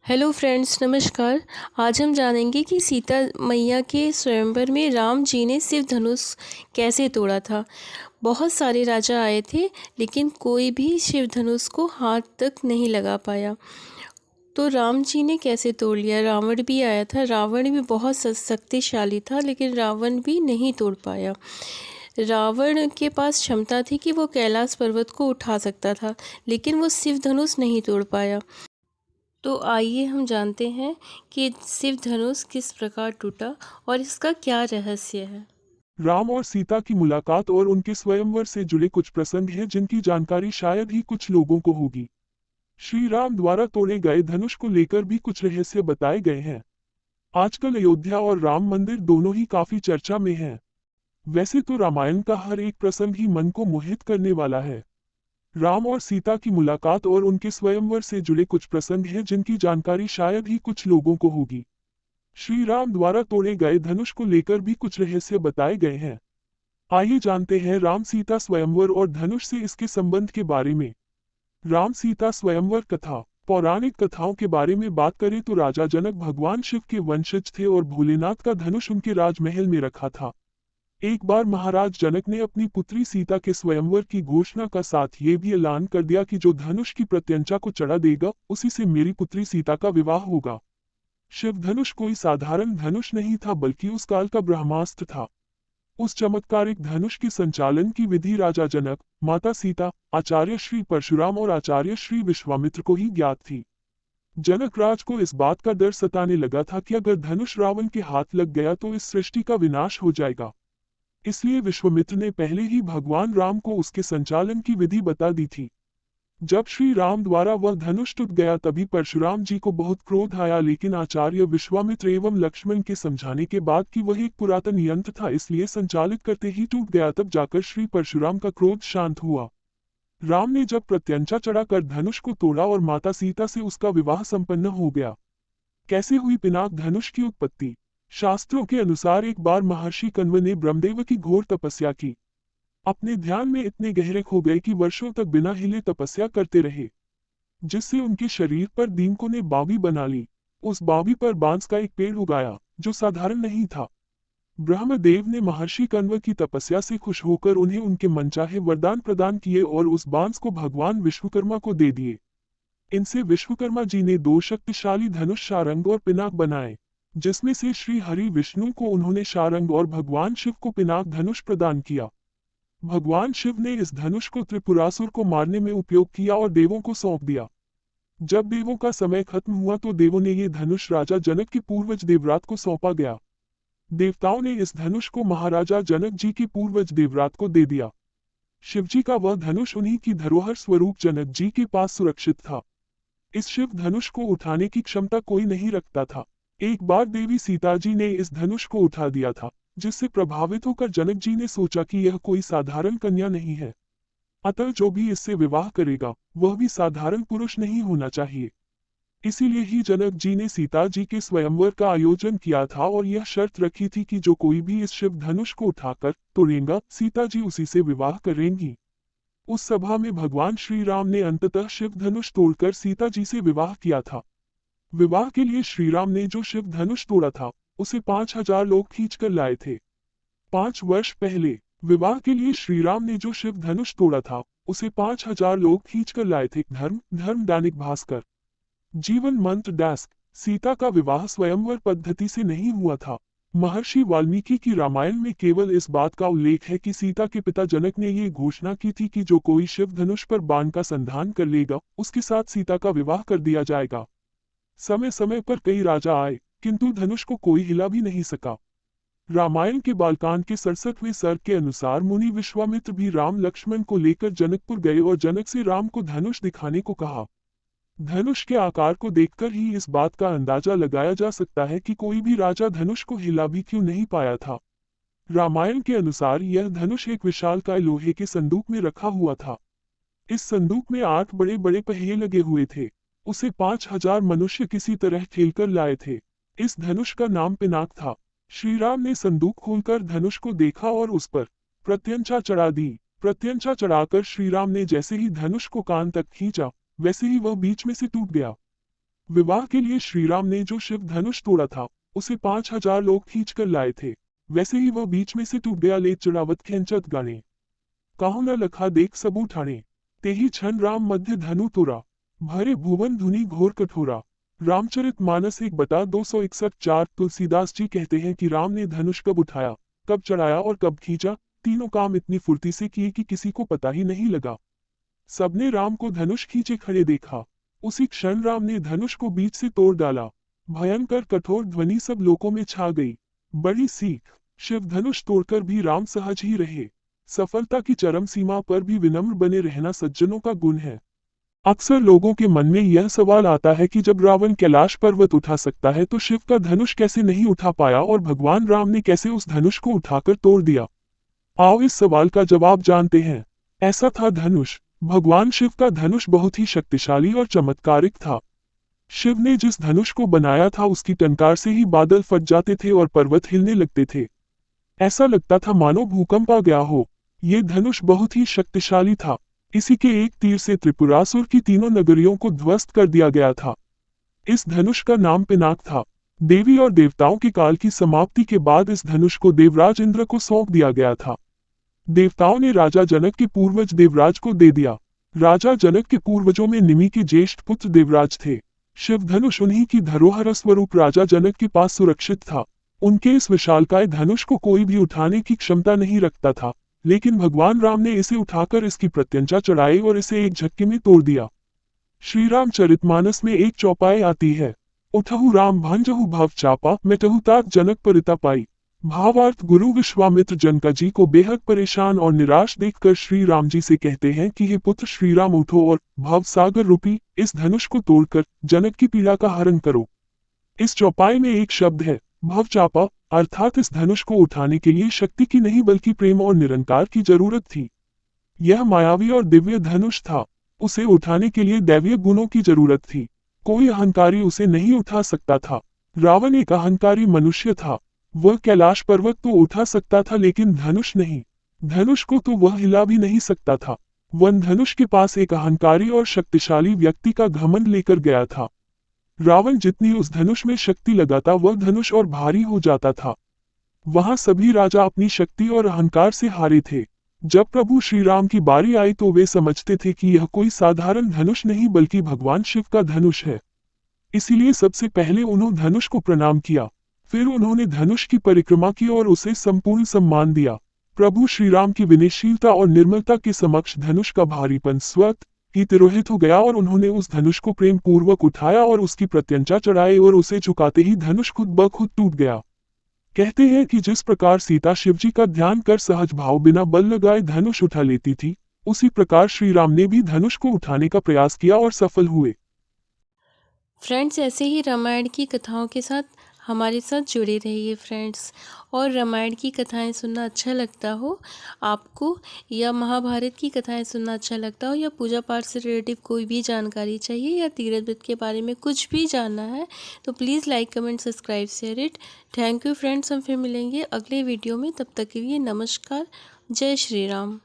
Hello friends, नमस्कार। आज हम जानेंगे कि सीता मैया के स्वयंवर में राम जी ने शिव धनुष कैसे तोड़ा था। बहुत सारे राजा आए थे, लेकिन कोई भी शिव धनुष को हाथ तक नहीं लगा पाया। तो राम जी ने कैसे तोड़ लिया। रावण भी आया था, रावण भी बहुत शक्तिशाली था, लेकिन रावण भी नहीं तोड़ पाया। रावण के पास क्षमता थी कि वो कैलाश पर्वत को उठा सकता था, लेकिन वो शिव धनुष नहीं तोड़ पाया। तो आइए हम जानते हैं कि शिव धनुष किस प्रकार टूटा और इसका क्या रहस्य है। राम और सीता की मुलाकात और उनके स्वयंवर से जुड़े कुछ प्रसंग हैं जिनकी जानकारी शायद ही कुछ लोगों को होगी। श्री राम द्वारा तोड़े गए धनुष को लेकर भी कुछ रहस्य बताए गए हैं। आजकल अयोध्या और राम मंदिर दोनों ही काफी चर्चा में हैं। वैसे तो रामायण का हर एक प्रसंग ही मन को मोहित करने वाला है। राम और सीता की मुलाकात और उनके स्वयंवर से जुड़े कुछ प्रसंग हैं जिनकी जानकारी शायद ही कुछ लोगों को होगी। श्री राम द्वारा तोड़े गए धनुष को लेकर भी कुछ रहस्य बताए गए हैं। आइए जानते हैं राम सीता स्वयंवर और धनुष से इसके संबंध के बारे में। राम सीता स्वयंवर कथा। पौराणिक कथाओं के बारे में बात करें तो राजा जनक भगवान शिव के वंशज थे और भोलेनाथ का धनुष उनके राजमहल में रखा था। एक बार महाराज जनक ने अपनी पुत्री सीता के स्वयंवर की घोषणा का साथ ये भी ऐलान कर दिया कि जो धनुष की प्रत्यंचा को चढ़ा देगा उसी से मेरी पुत्री सीता का विवाह होगा। शिव धनुष कोई साधारण धनुष नहीं था, बल्कि उस काल का ब्रह्मास्त्र था। उस चमत्कारिक धनुष के संचालन की विधि राजा जनक, माता सीता, आचार्य श्री परशुराम और आचार्य श्री विश्वामित्र को ही ज्ञात थी। जनक राज को इस बात का डर सताने लगा था कि अगर धनुष रावण के हाथ लग गया तो इस सृष्टि का विनाश हो जाएगा। इसलिए विश्वामित्र ने पहले ही भगवान राम को उसके संचालन की विधि बता दी थी। जब श्री राम द्वारा वह धनुष टूट गया तभी परशुराम जी को बहुत क्रोध आया, लेकिन आचार्य विश्वामित्र एवं लक्ष्मण के समझाने के बाद कि वह एक पुरातन यंत्र था इसलिए संचालित करते ही टूट गया, तब जाकर श्री परशुराम का क्रोध शांत हुआ। राम ने जब प्रत्यंचा चढ़ाकर धनुष को तोड़ा और माता सीता से उसका विवाह संपन्न हो गया। कैसे हुई पिनाक धनुष की उत्पत्ति। शास्त्रों के अनुसार एक बार महर्षि कण्व ने ब्रह्मदेव की घोर तपस्या की। अपने ध्यान में इतने गहरे खो गए कि वर्षों तक बिना हिले तपस्या करते रहे, जिससे उनके शरीर पर दीमकों ने बावी बना ली। उस बावी पर बांस का एक पेड़ उगाया जो साधारण नहीं था। ब्रह्मदेव ने महर्षि कण्व की तपस्या से खुश होकर उन्हें उनके मनचाहे वरदान प्रदान किए और उस बांस को भगवान विश्वकर्मा को दे दिए। इनसे विश्वकर्मा जी ने दो शक्तिशाली धनुष शारंग और पिनाक बनाए, जिसमें से श्री हरि विष्णु को उन्होंने शारंग और भगवान शिव को पिनाक धनुष प्रदान किया। भगवान शिव ने इस धनुष को त्रिपुरासुर को मारने में उपयोग किया और देवों को सौंप दिया। जब देवों का समय खत्म हुआ तो देवों ने ये धनुष राजा जनक के पूर्वज देवरात को सौंपा गया। देवताओं ने इस धनुष को महाराजा जनक जी के पूर्वज देवरात को दे दिया। शिवजी का वह धनुष उन्हीं की धरोहर स्वरूप जनक जी के पास सुरक्षित था। इस शिव धनुष को उठाने की क्षमता कोई नहीं रखता था। एक बार देवी सीता जी ने इस धनुष को उठा दिया था, जिससे प्रभावित होकर जनक जी ने सोचा कि यह कोई साधारण कन्या नहीं है, अतः जो भी इससे विवाह करेगा वह भी साधारण पुरुष नहीं होना चाहिए। इसीलिए ही जनक जी ने सीता जी के स्वयंवर का आयोजन किया था और यह शर्त रखी थी कि जो कोई भी इस शिव धनुष को उठाकर तोड़ेगा सीता जी उसी से विवाह करेंगी। उस सभा में भगवान श्री राम ने अंततः शिव धनुष तोड़कर सीता जी से विवाह किया था। विवाह के लिए श्री राम ने जो शिव धनुष तोड़ा था उसे 5000 लोग खींचकर लाए थे। 5 वर्ष पहले विवाह के लिए श्री राम ने जो शिव धनुष तोड़ा था उसे 5000 लोग खींचकर लाए थे। धर्म दैनिक भास्कर। जीवन मंत्र डेस्क। सीता का विवाह स्वयंवर पद्धति से नहीं हुआ था। महर्षि वाल्मीकि की रामायण में केवल इस बात का उल्लेख है कि सीता के पिता जनक ने ये घोषणा की थी कि जो कोई शिव धनुष पर बाण का संधान कर लेगा उसके साथ सीता का विवाह कर दिया जाएगा। समय समय पर कई राजा आए, किंतु धनुष को कोई हिला भी नहीं सका। रामायण के बालकांड के 67वें सर्ग के अनुसार मुनि विश्वामित्र भी राम लक्ष्मण को लेकर जनकपुर गए और जनक से राम को धनुष दिखाने को कहा। धनुष के आकार को देखकर ही इस बात का अंदाजा लगाया जा सकता है कि कोई भी राजा धनुष को हिला भी क्यों नहीं पाया था। रामायण के अनुसार यह धनुष एक विशालकाय लोहे के संदूक में रखा हुआ था। इस संदूक में 8 बड़े बड़े पहिए लगे हुए थे। उसे 5000 मनुष्य किसी तरह ठेलकर लाए थे। इस धनुष का नाम पिनाक था। श्री राम ने संदूक खोलकर धनुष को देखा और उस पर प्रत्यंचा चढ़ा दी। प्रत्यंचा चढ़ाकर श्री राम ने जैसे ही धनुष को कान तक खींचा, वैसे ही वह बीच में से टूट गया। विवाह के लिए श्रीराम ने जो शिव धनुष तोड़ा था उसे 5,000 लोग खींच कर लाए थे। वैसे ही वह बीच में से टूट गया, ले चढ़ावत खेंचत गाने। काहू न लखा देख सबू ठाणे, तेही क्षण राम मध्य धनु तोरा, भरे भुवन धुनि घोर कठोरा। रामचरित मानस 1/261 4। तुलसीदास जी कहते हैं कि राम ने धनुष कब उठाया, कब चढ़ाया और कब खींचा, तीनों काम इतनी फुर्ती से किए कि किसी को पता ही नहीं लगा। सबने राम को धनुष खींचे खड़े देखा। उसी क्षण राम ने धनुष को बीच से तोड़ डाला। भयंकर कठोर ध्वनि सब लोगों में छा गई। बड़ी सीख, शिव धनुष तोड़कर भी राम सहज ही रहे। सफलता की चरम सीमा पर भी विनम्र बने रहना सज्जनों का गुण है। अक्सर लोगों के मन में यह सवाल आता है कि जब रावण कैलाश पर्वत उठा सकता है तो शिव का धनुष कैसे नहीं उठा पाया और भगवान राम ने कैसे उस धनुष को उठाकर तोड़ दिया। आओ इस सवाल का जवाब जानते हैं। ऐसा था धनुष। भगवान शिव का धनुष बहुत ही शक्तिशाली और चमत्कारिक था। शिव ने जिस धनुष को बनाया था उसकी टंकार से ही बादल फट जाते थे और पर्वत हिलने लगते थे। ऐसा लगता था मानो भूकंप आ गया हो। ये धनुष बहुत ही शक्तिशाली था। इसी के एक तीर से त्रिपुरासुर की तीनों नगरियों को ध्वस्त कर दिया गया था। इस धनुष का नाम पिनाक था। देवी और देवताओं के काल की समाप्ति के बाद इस धनुष को देवराज इंद्र को सौंप दिया गया था। देवताओं ने राजा जनक के पूर्वज देवराज को दे दिया। राजा जनक के पूर्वजों में निमि के ज्येष्ठ पुत्र देवराज थे। शिव धनुष उन्हीं की धरोहर स्वरूप राजा जनक के पास सुरक्षित था। उनके इस विशालकाय धनुष को कोई भी उठाने की क्षमता नहीं रखता था, लेकिन भगवान राम ने इसे उठाकर इसकी प्रत्यंचा चढ़ाई और इसे एक झटके में तोड़ दिया। श्री रामचरितमानस में एक चौपाई आती है, उठहु राम भंजहु भव चापा, मिटहु तात जनक परिता पाई। भावार्थ, गुरु विश्वामित्र जनका जी को बेहद परेशान और निराश देखकर श्री राम जी से कहते हैं कि हे पुत्र श्री राम, उठो और भव सागर रूपी इस धनुष को तोड़कर जनक की पीड़ा का हरण करो। इस चौपाई में एक शब्द है भव चापा, अर्थात इस धनुष को उठाने के लिए शक्ति की नहीं बल्कि प्रेम और निरंकार की जरूरत थी। यह मायावी और दिव्य धनुष था। उसे उठाने के लिए दैवीय गुणों की जरूरत थी। कोई अहंकारी उसे नहीं उठा सकता था। रावण एक अहंकारी मनुष्य था। वह कैलाश पर्वत तो उठा सकता था लेकिन धनुष नहीं। धनुष को तो वह हिला भी नहीं सकता था। वन धनुष के पास एक अहंकारी और शक्तिशाली व्यक्ति का घमंड लेकर गया था। रावण जितनी उस धनुष में शक्ति लगाता वह धनुष और भारी हो जाता था। वहां सभी राजा अपनी शक्ति और अहंकार से हारे थे। जब प्रभु श्री राम की बारी आई तो वे समझते थे कि यह कोई साधारण धनुष नहीं बल्कि भगवान शिव का धनुष है। इसीलिए सबसे पहले उन्होंने धनुष को प्रणाम किया। फिर उन्होंने धनुष की परिक्रमा की और उसे संपूर्ण सम्मान दिया। प्रभु श्री राम की विनयशीलता और निर्मलता के समक्ष धनुष का भारीपन स्वतः ही तिरोहित हो गया और उन्होंने उस धनुष को प्रेम पूर्वक उठाया और उसकी प्रत्यंचा चढ़ाई और उसे झुकाते ही धनुष खुद ब खुद टूट गया। कहते हैं कि जिस प्रकार सीता शिवजी का ध्यान कर सहज भाव बिना बल लगाए धनुष उठा लेती थी, उसी प्रकार श्री राम ने भी धनुष को उठाने का प्रयास किया और सफल हुए। फ्रेंड्स, ऐसे ही रामायण की कथाओं के साथ हमारे साथ जुड़े रहिए फ्रेंड्स। और रामायण की कथाएं सुनना अच्छा लगता हो आपको, या महाभारत की कथाएं सुनना अच्छा लगता हो, या पूजा पाठ से रिलेटिव कोई भी जानकारी चाहिए, या तीर्थ व्रत के बारे में कुछ भी जानना है, तो please like comment subscribe share it. Thank you friends. हम फिर मिलेंगे अगले वीडियो में। तब तक के लिए नमस्कार। जय श्री राम।